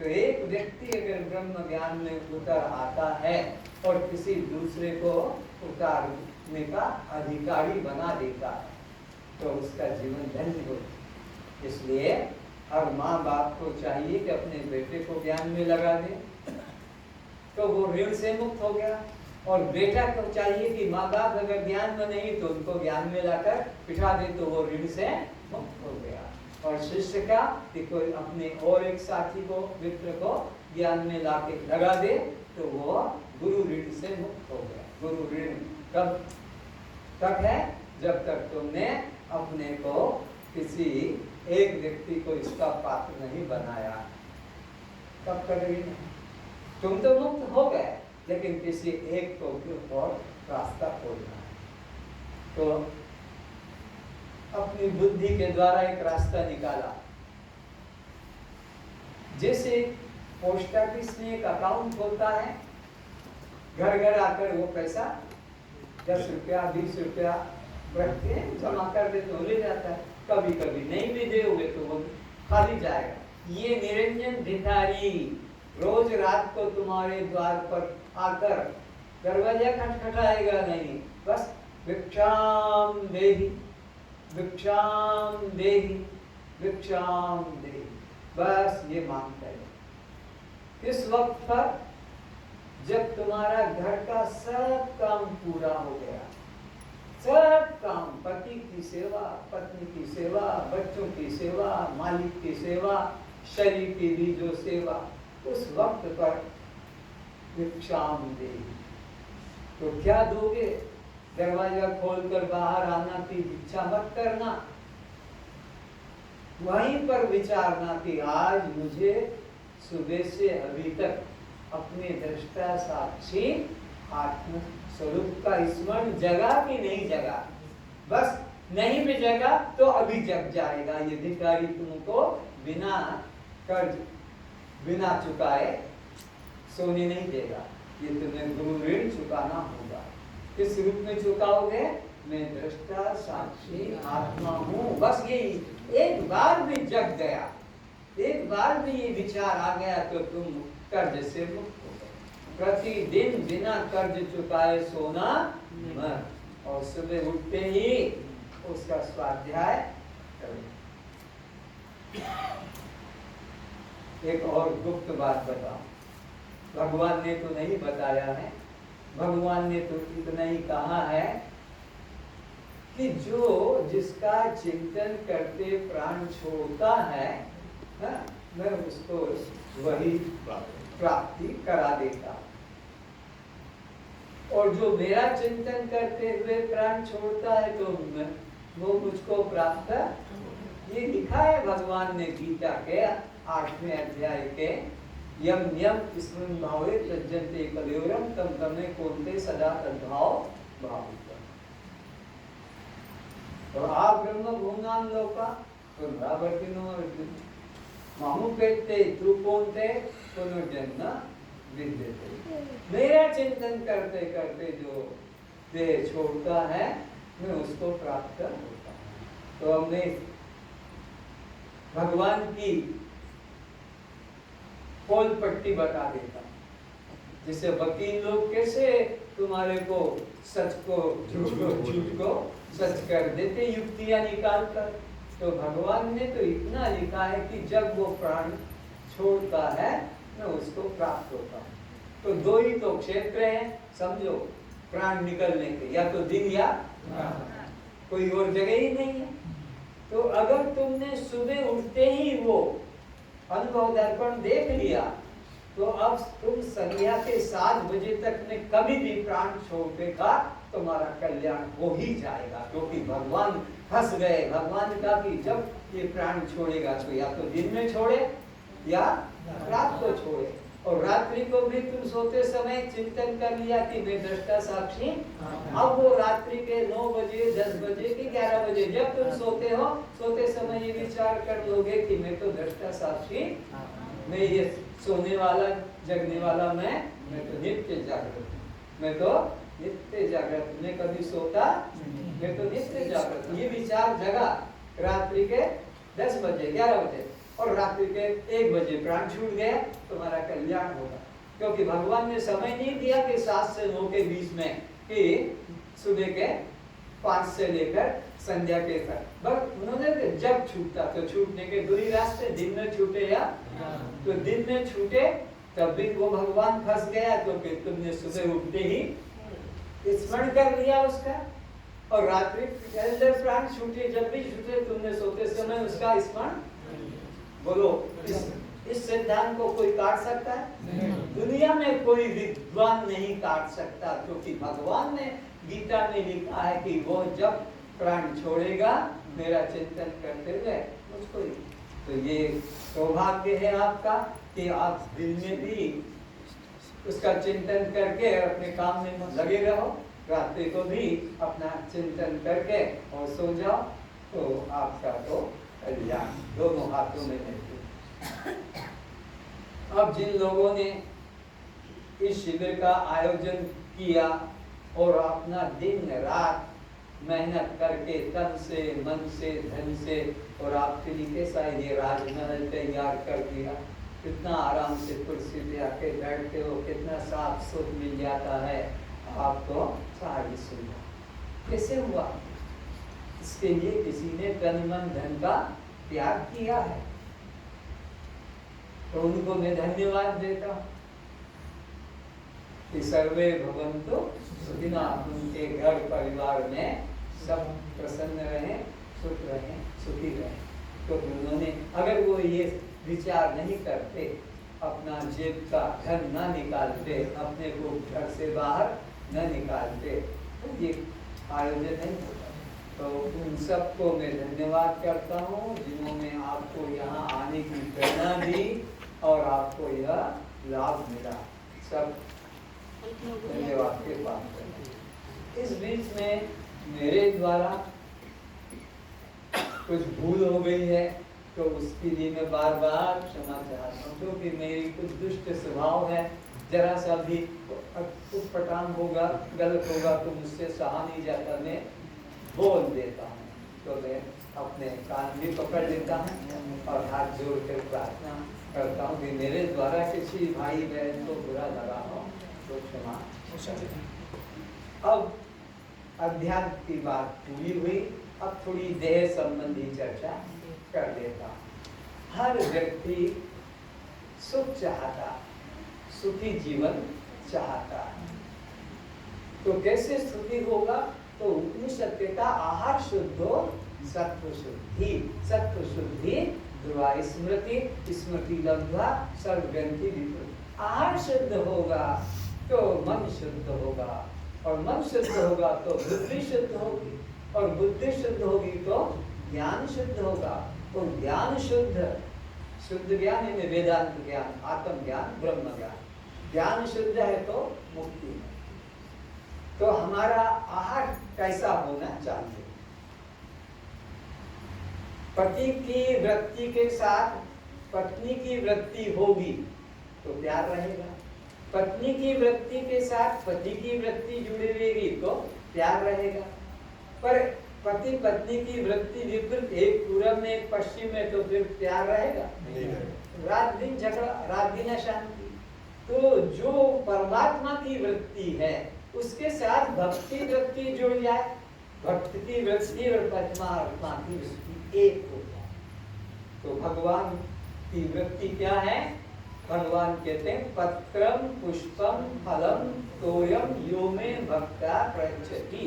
तो एक व्यक्ति अगर ब्रह्म ज्ञान में उतर आता है और किसी दूसरे को उतारने का अधिकारी बना देता है तो उसका जीवन धन्य होता। इसलिए हर माँ बाप को चाहिए कि अपने बेटे को ज्ञान में लगा दे तो वो ऋण से मुक्त हो गया, और बेटा को चाहिए कि माँ बाप अगर ज्ञान में नहीं तो उनको ज्ञान में लाकर बिठा दे तो वो ऋण से मुक्त हो गया। और शिष्य का कि कोई अपने और एक साथी को मित्र को ज्ञान में लाके लगा दे तो वो गुरु ऋण से मुक्त हो गया। गुरु ऋण कब तक है? जब तक तुमने अपने को किसी एक व्यक्ति को इसका पात्र नहीं बनाया, तब तक ऋण है। तुम तो मुक्त हो गए लेकिन किसी एक को और रास्ता खोलना है तो अपनी बुद्धि के द्वारा एक रास्ता निकाला। जैसे पोस्ट ऑफिस में एक अकाउंट होता है, घर घर आकर वो पैसा 10 रुपया 20 रुपया रख के जमा कर दे तो ले जाता है। कभी कभी नहीं भी दोगे तो वो खाली जाएगा। ये निरंजन भिखारी रोज रात को तुम्हारे द्वार पर आकर दरवाजा खटखटाएगा नहीं, बस भिक्षाम देहि भिक्षाम देहि भिक्षाम देहि, बस ये मांगता है। इस वक्त पर जब तुम्हारा घर का सब काम पूरा हो गया, सब काम, पति की सेवा, पत्नी की सेवा, बच्चों की सेवा, मालिक की सेवा, शरीर की भी जो सेवा, उस वक्त पर भिक्षाम देहि, तो क्या दोगे? दरवाजा खोलकर बाहर आना कि भिक्षा मत करना, वहीं पर विचारना कि आज मुझे सुबह से अभी तक अपने दृष्टा साक्षी आत्म स्वरूप का स्मरण जगा कि नहीं जगा। बस नहीं भी जगा तो अभी जग जाएगा। ये भिखारी तुमको बिना कर्ज बिना चुकाए सोने नहीं देगा, ये तुम्हें गुरु ऋण चुकाना होगा। किस रूप में चुकाओगे? मैं दृष्टा साक्षी आत्मा हूँ। बस ये एक बार भी जग गया, एक बार भी ये विचार आ गया तो तुम कर्ज से मुक्त हो गए। प्रतिदिन बिना कर्ज चुकाए सोना मत, और सुबह उठते ही उसका स्वाध्याय करो। एक और गुप्त बात बताओ, भगवान ने तो नहीं बताया है, भगवान ने तो इतना ही कहा है कि जो जिसका चिंतन करते प्राण छोड़ता है मैं उसको वही प्राप्ति करा देता, और जो मेरा चिंतन करते हुए प्राण छोड़ता है तो वो मुझको प्राप्त। ये लिखा है भगवान ने गीता के 8वें अध्याय के यम यम स्मृण भावे तज्जन्ते कलियुगम तम तमे कोन्ते सदा तद्भाव भाविता। और आ ब्रह्म भूम्नां लोका पुनरावर्तिनो अर्जुन मामुपेत्ते त्रुपोन्ते पुनर्जन्म विद्यते। मेरा चिंतन करते करते जो देह छोड़ता है मैं उसको प्राप्त होता हूँ। तो हमने भगवान की पोल पट्टी बता देता, जिसे वकील लोग कैसे तुम्हारे को सच को झूठ को सच कर देते युक्तियां निकाल कर, तो भगवान ने तो इतना लिखा है कि जब वो प्राण छोड़ता है मैं उसको प्राप्त होता हूँ। तो दो ही तो क्षेत्र हैं समझो प्राण निकलने के, या तो दिन या कोई और जगह ही नहीं है। तो अगर तुमने सुबह उठते ही वो अनुभव दर्पण देख लिया तो अब तुम संध्या के 7 बजे तक में कभी भी प्राण छोड़ने का तुम्हारा कल्याण हो ही जाएगा, क्योंकि भगवान फंस गए। भगवान का कि जब ये प्राण छोड़ेगा तो या तो दिन में छोड़े या रात को छोड़े, और रात्रि को भी तुम सोते समय चिंतन कर लिया कि मैं दृष्टा साक्षी। अब वो रात्रि के 9 बजे 10 बजे कि 11 बजे जब तुम सोते हो, सोते समय ये विचार कर लोगे कि मैं तो दृष्टा साक्षी, मैं ये सोने वाला जगने वाला मैं तो नित्य जागृत, मैं तो नित्य जागृत, मैं कभी सोता मैं तो नित्य जागृत। ये विचार जगा रात्रि के 10 बजे 11 बजे, और रात्रि के 1 बजे प्राण छूट गया, तुम्हारा कल्याण होगा। क्योंकि भगवान ने समय नहीं दिया कि 7 से 9 के बीच में, कि सुबह के 5 से लेकर संध्या के तक, बस उन्होंने जब छूटता तो छूटने के 2 ही रास्ते, दिन में छूटे या तो दिन में छूटे तब भी वो भगवान फंस गया, तो फिर तुमने सुबह उठते ही स्मरण कर लिया उसका, और रात्रि प्राण छूटे जब भी छूटे तुमने सोते समय उसका स्मरण। बोलो इस सिद्धांत को कोई काट सकता है? दुनिया में कोई विद्वान नहीं काट सकता, क्योंकि भगवान ने गीता में लिखा है कि वो जब प्राण छोड़ेगा मेरा चिंतन करते हुए मुझको ही। तो ये सौभाग्य है आपका कि आप दिन में भी उसका चिंतन करके अपने काम में लगे रहो, रात्रि को भी अपना चिंतन करके और सो जाओ, तो आपका तो कल्याण दोनों हाथों में है। अब जिन लोगों ने इस शिविर का आयोजन किया और अपना दिन रात मेहनत करके तन से मन से धन से, और आपके लिए कैसा ये राजमहल तैयार कर दिया, कितना आराम से कुर्सी पे आके बैठते हो, कितना साफ सुख मिल जाता है आपको, सारी सुविधा कैसे हुआ? इसके लिए किसी ने तन मन धन का त्याग किया है, तो उनको मैं धन्यवाद देता हूँ कि सर्वे भवन्तु सुखिनः, उनके घर परिवार में सब प्रसन्न रहे, सुख रहे, सुखी रहे। तो उन्होंने, अगर वो ये विचार नहीं करते, अपना जेब का धन ना निकालते, अपने को घर से बाहर न निकालते, तो ये आयोजन नहीं होता। तो उन सबको मैं धन्यवाद करता हूँ जिन्होंने आपको यहाँ आने की प्रेरणा दी और आपको यह लाभ मिला। सब धन्यवाद के पात्र। इस बीच में मेरे द्वारा कुछ भूल हो गई है, तो उसके लिए मैं बार बार क्षमा चाहता हूँ, क्योंकि मेरी कुछ दुष्ट स्वभाव है, जरा सा भी उटपटांग होगा, गलत होगा तो मुझसे सहा नहीं जाता, मैं बोल देता हूँ। तो मैं अपने कान भी पकड़ लेता हूँ और हाथ जोड़ कर प्रार्थना करता हूँ कि मेरे द्वारा किसी भाई बहन को बुरा लगा हो तो क्षमा। अब अध्यात्म की बात पूरी हुई, अब थोड़ी देह संबंधी चर्चा कर देता हूँ। हर व्यक्ति सुख चाहता, सुखी जीवन चाहता है, तो कैसे सुखी होगा? तो उपनिषद कहता आहार शुद्धो सत्व शुद्धि, सत्व शुद्धि ध्रुवा स्मृति, स्मृति लब्ध्वा सर्वग्रंथि विपरीत। आहार शुद्ध होगा तो मन शुद्ध होगा, और मन शुद्ध होगा तो बुद्धि शुद्ध होगी, और बुद्धि शुद्ध होगी तो ज्ञान शुद्ध होगा, तो ज्ञान शुद्ध, शुद्ध ज्ञान यानी वेदांत ज्ञान, आत्म ज्ञान, ब्रह्म ज्ञान, ज्ञान शुद्ध है तो मुक्ति है। तो हमारा आहार कैसा होना चाहिए? पति की वृत्ति के साथ पत्नी की वृत्ति होगी तो प्यार रहेगा, पत्नी की वृत्ति के साथ पति की वृत्ति जुड़ी रहेगी तो प्यार रहेगा। पर पति पत्नी की वृत्ति विपरीत, एक पूरब में एक पश्चिम में, तो फिर प्यार रहेगा? रात दिन झगड़ा, रात दिन अशांति। तो जो परमात्मा की वृत्ति है उसके साथ भक्ति वृत्ति जुड़ जाए, भक्ति की वृत्ति और परमात्मा की वृत्ति एक हो जाए, तो भगवान की वृत्ति क्या है? भगवान कहते हैं पत्रम पुष्पम फलम तोयम यो में भक्ता प्रयच्छति।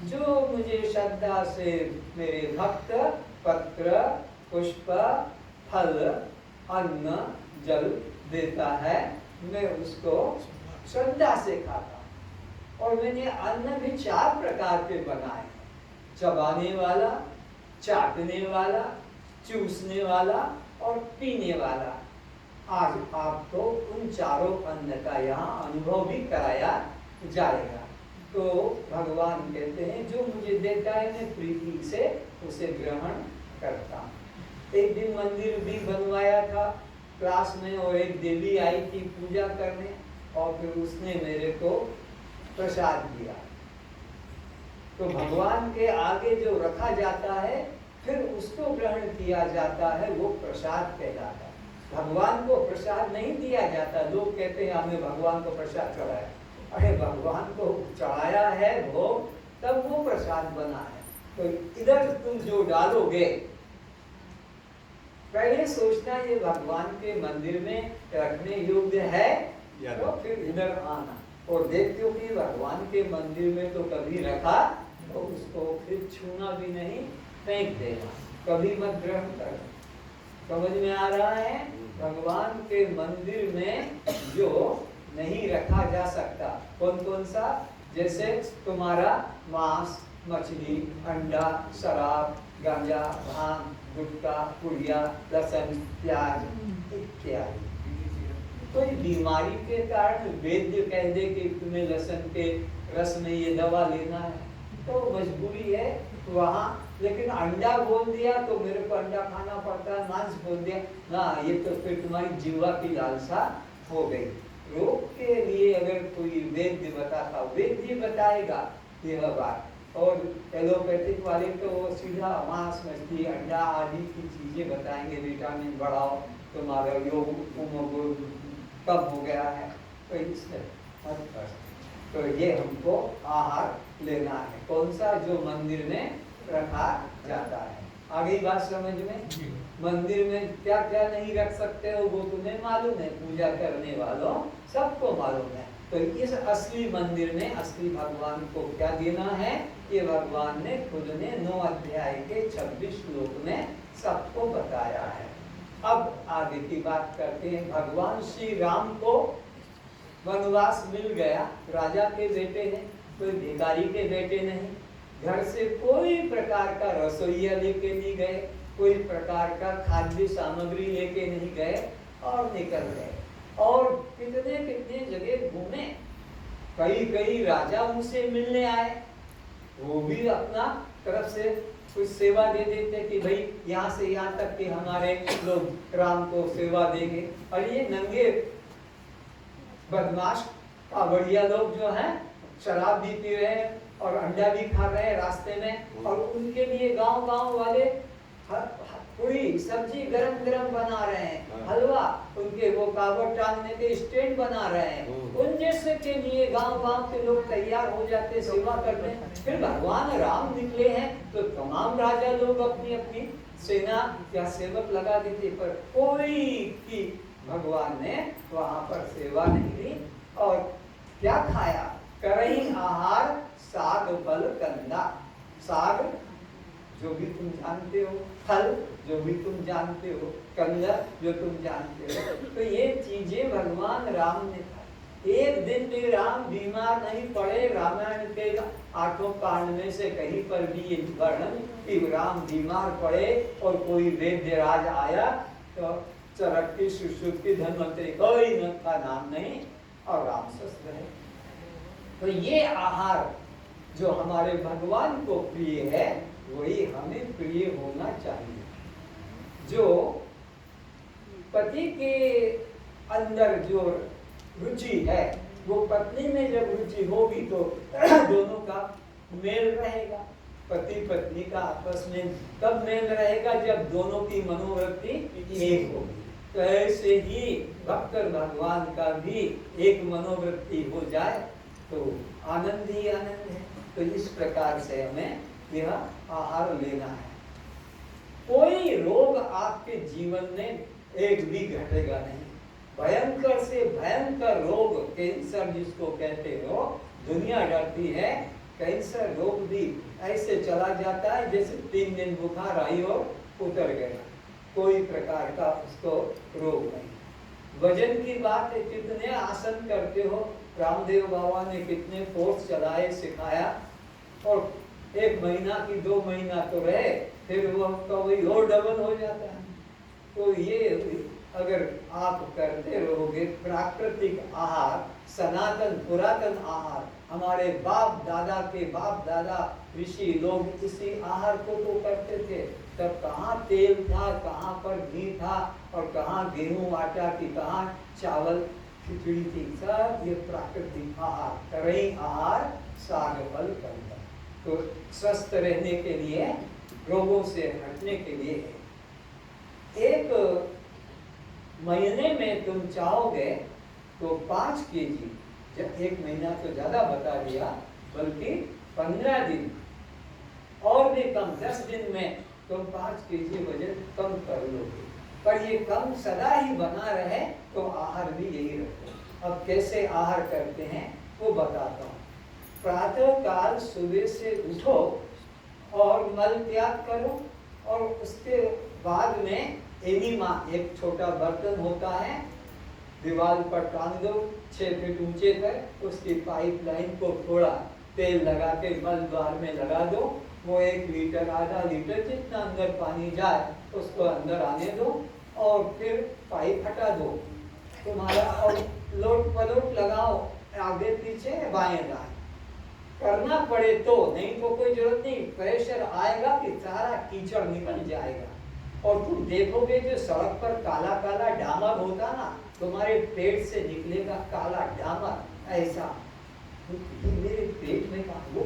जो मुझे श्रद्धा से मेरे भक्त पत्र पुष्प फल अन्न जल देता है, मैं उसको श्रद्धा से खाता हूँ। और मैंने अन्न भी 4 प्रकार के बनाए, चबाने वाला, चाटने वाला, चूसने वाला और पीने वाला। आज आपको उन चारों अन्न का यहाँ अनुभव भी कराया जाएगा। तो भगवान कहते हैं जो मुझे देता है मैं प्रीति से उसे ग्रहण करता हूँ। एक दिन मंदिर भी बनवाया था क्लास में, और एक देवी आई थी पूजा करने, और फिर उसने मेरे को प्रसाद दिया। तो भगवान के आगे जो रखा जाता है फिर उसको ग्रहण किया जाता है, वो प्रसाद कहलाता है। भगवान को प्रसाद नहीं दिया जाता। लोग कहते हैं हमने भगवान को प्रसाद चढ़ाया। अरे भगवान को चढ़ाया है भोग, तब वो प्रसाद बना है। तो इधर तुम जो डालोगे, पहले सोचना ये भगवान के मंदिर में रखने योग्य है, तो फिर इधर आना और देखते हो कि भगवान के मंदिर में तो कभी रखा, तो उसको फिर छूना भी नहीं, फेंक देना, कभी मत ग्रहण करना। समझ में आ रहा है? भगवान के मंदिर में जो नहीं रखा जा सकता, कौन कौन सा? जैसे तुम्हारा मांस, मछली, अंडा, शराब, गांजा, भांग, गुटखा, पुड़िया, लहसुन, प्याज इत्यादि। कोई बीमारी के कारण वैद्य कह दे कि तुम्हें लहसुन के रस में ये दवा लेना है, तो मजबूरी है वहाँ। लेकिन अंडा बोल दिया तो मेरे को अंडा खाना पड़ता है, मांस बोल दिया ना, ये तो फिर तुम्हारी जीवा की लालसा हो गई। रोग के लिए अगर कोई वैद्य बताता, वैद्य बताएगा यह बात। और एलोपैथिक वाले तो वो सीधा मांस, मछली, अंडा आदि की चीजें बताएंगे, विटामिन बढ़ाओ, तुम्हारा योग कम हो गया है, तो इससे तो ये हमको आहार लेना है, कौन सा? जो मंदिर में रखा जाता है। आगे बात समझ में? मंदिर में क्या क्या नहीं रख सकते हो वो तुम्हें मालूम है, पूजा करने वालों सबको मालूम है। तो इस असली मंदिर में असली भगवान को क्या देना है, ये भगवान ने खुद ने 9 अध्याय के 26 श्लोक में सबको बताया है। अब आगे की बात करते हैं। भगवान श्री राम को वनवास मिल गया, राजा के बेटे हैं, कोई भिखारी के बेटे नहीं। घर से कोई प्रकार का रसोइया लेके नहीं गए, कोई प्रकार का खाद्य सामग्री लेके नहीं गए और निकल गए। और कितने कितने जगह घूमे, कई राजा उनसे मिलने आए, वो भी अपना तरफ से कुछ सेवा दे देते कि भाई यहाँ से यहाँ तक कि हमारे लोग राम को सेवा देंगे। और ये नंगे बदमाश कावड़िया लोग जो हैं शराब भी पी रहे हैं और अंडा भी खा रहे हैं रास्ते में, और उनके लिए गांव वाले पूरी सब्जी गरम गरम बना रहे हैं, हलवा, उनके वो कावड़ टांगने के स्टैंड बना रहे हैं। उन जैसे के लिए गांव के लोग तैयार हो जाते सेवा करने। फिर भगवान राम निकले हैं तो तमाम राजा लोग अपनी अपनी सेना या सेवक लगा देते, पर कोई की भगवान ने वहां पर सेवा नहीं ली। और क्या खाया? करई आहार, साग फल कंदा। साग जो भी तुम जानते हो, फल जो भी तुम जानते हो, कंदा जो तुम जानते हो, तो ये चीजें भगवान राम ने खाई। एक दिन भी राम बीमार नहीं पड़े। रामायण के 8 कांड में से कहीं पर भी ये वर्णन कि राम बीमार पड़े और कोई वैद्य राज आया तो चरक्की, सुश्रुति, धन्वंतरी कोई का नाम नहीं, और राम स्वस्थ रहे। तो ये आहार जो हमारे भगवान को प्रिय है, वही हमें प्रिय होना चाहिए। जो पति के अंदर जो रुचि है, वो पत्नी में जब रुचि होगी तो दोनों का मेल रहेगा। पति पत्नी का आपस में तब मेल रहेगा जब दोनों की मनोवृत्ति एक होगी। तो ऐसे ही भक्त भगवान का भी एक मनोवृत्ति हो जाए तो आनंद ही आनंद है। तो इस प्रकार से हमें यह आहार लेना है। कोई रोग आपके जीवन में एक भी घटेगा नहीं। भयंकर से भयंकर रोग, कैंसर जिसको कहते हो, दुनिया डरती है। कैंसर रोग भी ऐसे चला जाता है जैसे 3 दिन बुखार आई और उतर गया, कोई प्रकार का उसको रोग नहीं। वजन की बात है, कितने आसन करते हो, रामदेव बाबा ने कितने फोर्स चलाए, सिखाया, और 1 महीना की 2 महीना तो रहे, फिर वो वही और डबल हो जाता है। तो ये अगर आप करते रहोगे प्राकृतिक आहार, सनातन पुरातन आहार, हमारे बाप दादा के बाप दादा ऋषि लोग इसी आहार को तो करते थे। तब कहाँ तेल था, कहाँ पर घी था, और कहाँ गेहूं आटा की, कहाँ चावल खिचड़ी थी। सब ये प्राकृतिक आहार, करई आहार, साग फल कंदा। तो स्वस्थ रहने के लिए रोगों से हटने के लिए है। एक महीने में तुम चाहोगे तो 5 केजी, जब 1 महीना तो ज्यादा बता दिया, बल्कि 15 दिन और भी कम, 10 दिन में तुम 5 केजी वजन कम कर लोगे। पर ये कम सदा ही बना रहे तो आहार भी यही रखो। अब कैसे आहार करते हैं वो बताता हूँ। प्रातः काल सुबह से उठो और मल त्याग करो, और उसके बाद में एनीमा, एक छोटा बर्तन होता है, दीवार पर टांग दो 6 फीट ऊंचे तक, उसकी पाइपलाइन को थोड़ा तेल लगा के मल द्वार में लगा दो। वो 1 लीटर आधा लीटर जितना अंदर पानी जाए उसको अंदर आने दो, और फिर पाइप हटा दो तुम्हारा, और लोट पलोट लगाओ आगे पीछे बाएं दाएं। करना पड़े तो, नहीं तो कोई जरूरत नहीं। प्रेशर आएगा कि सारा कीचड़ निकल जाएगा, और तुम देखोगे जो सड़क पर काला काला डामर होता ना, तुम्हारे पेट से निकलेगा काला डामर ऐसा। मेरे पेट में वो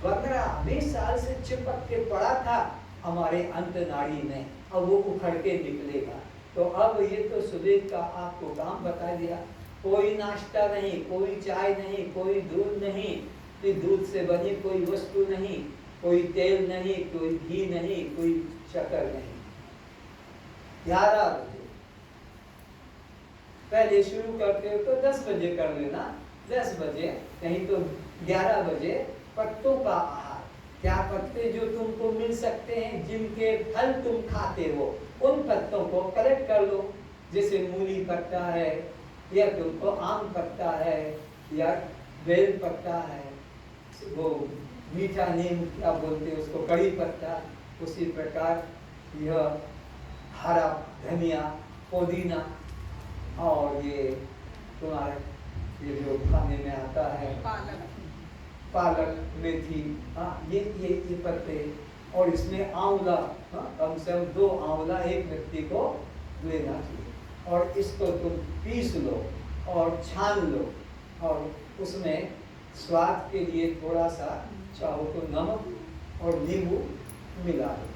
15-20 साल से चिपक के पड़ा था हमारे अंत नाड़ी में, अब वो उखड़ के निकलेगा। तो अब ये तो सुबह का आपको काम बता दिया। कोई नाश्ता नहीं, कोई चाय नहीं, कोई दूध नहीं, दूध से बनी कोई वस्तु नहीं, कोई तेल नहीं, कोई घी नहीं, कोई शक्कर नहीं। 11 बजे पहले शुरू करते हो तो 10 बजे कर लेना, 10 बजे नहीं तो 11 बजे पत्तों का आहार। क्या पत्ते जो तुमको मिल सकते हैं, जिनके फल तुम खाते हो, उन पत्तों को कलेक्ट कर लो। जैसे मूली पत्ता है, या तुमको आम पत्ता है, या बेल पत्ता है, वो मीठा नीम क्या बोलते हैं उसको, कड़ी पत्ता। उसी प्रकार यह हरा धनिया, पुदीना, और ये तुम्हारे ये जो खाने में आता है पालक, मेथी, ये पत्ते, और इसमें आंवला, कम से कम 2 आंवला एक व्यक्ति को लेना चाहिए। और इसको तुम पीस लो और छान लो, और उसमें स्वाद के लिए थोड़ा सा चाहो तो नमक और नींबू मिला दो,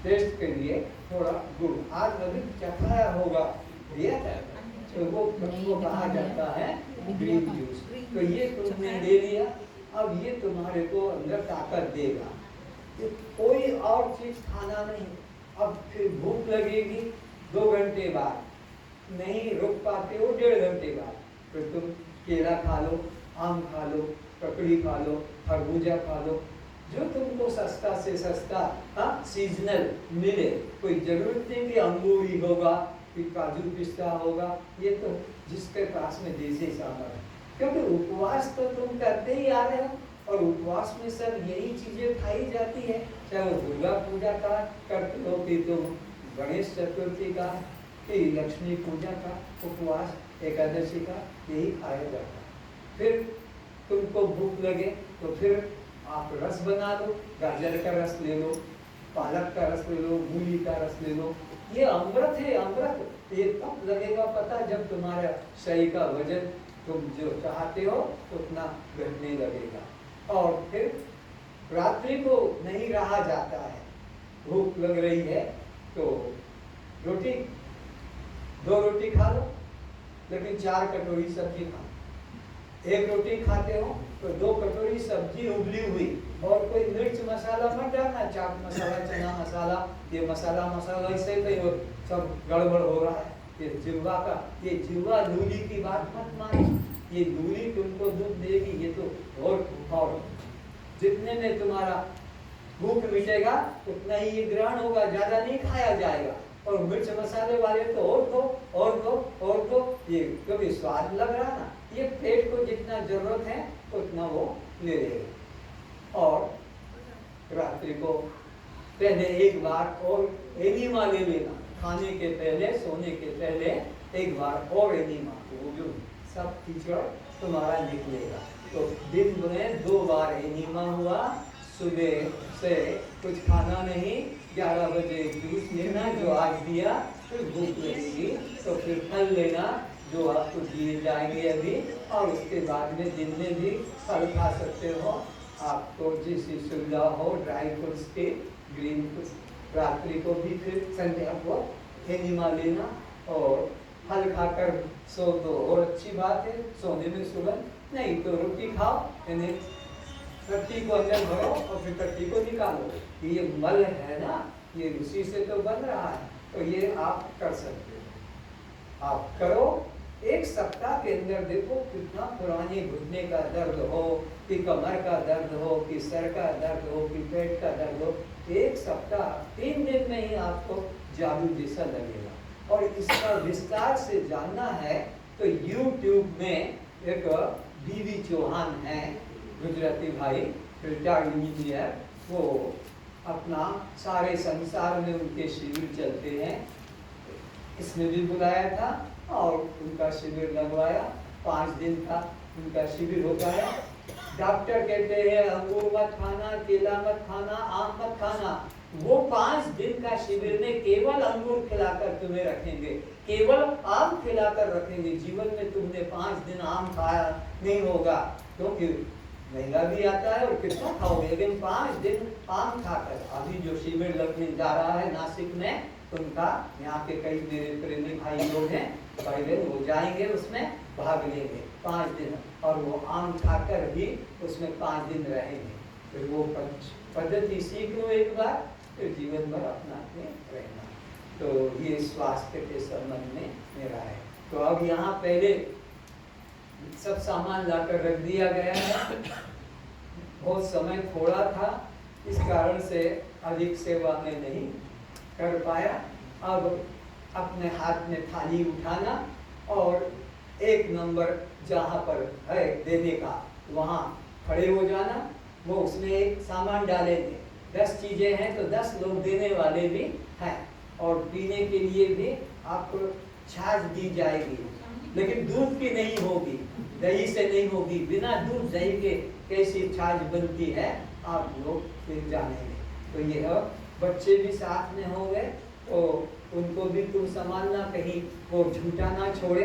टेस्ट के लिए थोड़ा गुड़। आज अभी क्या खाया होगा, दिया था तो वो कहा जाता है ग्रीन जूस। तो ये तुमने ले लिया, अब ये तुम्हारे को अंदर ताकत देगा। तो कोई और चीज खाना नहीं। अब फिर भूख लगेगी 2 घंटे बाद, नहीं रुक पाते हो 1.5 घंटे बाद, फिर तुम केला खा लो, आम खा लो, ककड़ी खा लो, खरबूजा खा लो, जो तुमको सस्ता से सस्ता सीजनल मिले। कोई जरूरत नहीं कि अंगूर ही होगा, कि काजू पिस्ता होगा, ये तो जिसके पास में देसी सामान है। क्योंकि उपवास तो तुम करते ही आ रहे हो, और उपवास में सब यही चीजें खाई जाती है। चाहे वो दुर्गा पूजा का करते हो, कि तुम गणेश चतुर्थी का, कि लक्ष्मी पूजा का उपवास, एकादशी का, यही खाया जाता है। फिर तुमको भूख लगे तो फिर आप रस बना लो, गाजर का रस ले लो, पालक का रस ले लो, मूली का रस ले लो। ये अमृत है, अमृत। ये तब लगेगा पता जब तुम्हारा शरीर का वजन तुम जो चाहते हो उतना घटने लगेगा। और फिर रात्रि को नहीं रहा जाता है, भूख लग रही है तो रोटी, 2 रोटी खा लो, लेकिन 4 कटोरी सब्जी खा। 1 रोटी खाते हो तो 2 कटोरी सब्जी उबली हुई, और कोई मिर्च मसाला मत डालना, चाट मसाला, चना मसाला, ये मसाला इससे तो सब गड़बड़ हो रहा है। ये जिह्वा का, ये जिह्वा लूली की बात मत मानो, ये लूली तुमको दुख देगी। ये तो और जितने में तुम्हारा भूख मिटेगा उतना ही ये ग्रहण होगा, ज्यादा नहीं खाया जाएगा। और मिर्च मसाले वाले तो और दो और दो और दो, ये क्योंकि स्वाद लग रहा ना, ये पेट को जितना जरूरत है उतना वो ले लेगा। और रात्रि को पहले एक बार और एनीमा ले लेना, खाने के पहले, सोने के पहले एक बार और एनीमा, वो जो सब कीचड़ तुम्हारा निकलेगा। तो दिन में 2 बार एनीमा हुआ। सुबह से कुछ खाना नहीं, 11 बजे जूस लेना जो आज दिया, फिर भूख लगेगी तो फिर फल लेना जो आपको दिए जाएंगे अभी, और उसके बाद में दिन में भी फल खा सकते हो। आपको जैसी सुविधा हो ड्राई फ्रूट्स की ग्रीन रात्रि को भी फिर संध्या को एनिमा लेना और फल खाकर सो दो और अच्छी बात है, सोने में सुगंध नहीं तो रोटी खाओ, यानी टट्टी को अंदर भरो और फिर टट्टी को निकालो। ये मल है ना, ये उसी से तो बन रहा है, तो ये आप कर सकते हो, आप करो। एक सप्ताह के अंदर देखो कितना पुराने घुटने का दर्द हो, कि कमर का दर्द हो, कि सर का दर्द हो, कि पेट का दर्द हो, एक सप्ताह 3 दिन में ही आपको जादू जैसा लगेगा। और इसका विस्तार से जानना है तो YouTube में एक बीवी चौहान है, गुजराती भाई, रिटायर्ड इंजीनियर, वो अपना सारे संसार में उनके शिविर चलते हैं, इसमें भी बुलाया था और उनका शिविर लगवाया। 5 दिन का उनका शिविर होता है। डॉक्टर कहते हैं अंगूर मत खाना, केला मत खाना, आम मत खाना। वो 5 दिन का शिविर में केवल अंगूर खिलाकर तुम्हें रखेंगे, केवल आम खिलाकर रखेंगे। जीवन में तुमने 5 दिन आम खाया नहीं होगा, क्योंकि महंगा भी आता है और कितना खाओगे, लेकिन 5 दिन आम खाकर। अभी जो शिविर लगने जा रहा है नासिक में, उनका यहाँ के कई मेरे प्रेमी भाई लोग हैं, पहले वो जाएंगे, उसमें भाग लेंगे 5 दिन, और वो आम खाकर भी उसमें 5 दिन रहेंगे। फिर वो पद्धति सीख लो एक बार, फिर जीवन भर अपना रहना। तो ये स्वास्थ्य के संबंध में मेरा है। तो अब यहाँ पहले सब सामान लाकर रख दिया गया है। बहुत समय थोड़ा था, इस कारण से अधिक सेवा में नहीं कर पाया। अब अपने हाथ में थाली उठाना और 1 नंबर जहाँ पर है देने का, वहाँ खड़े हो जाना। वो उसमें एक सामान डालेंगे, 10 चीजें हैं तो 10 लोग देने वाले भी हैं। और पीने के लिए भी आपको छाछ दी जाएगी, लेकिन दूध की नहीं होगी, दही से नहीं होगी। बिना दूध दही के कैसी छाछ बनती है आप लोग फिर जानेंगे। तो यह बच्चे भी साथ में होंगे, तो उनको भी तुम संभालना, कहीं वो झूठा ना छोड़े।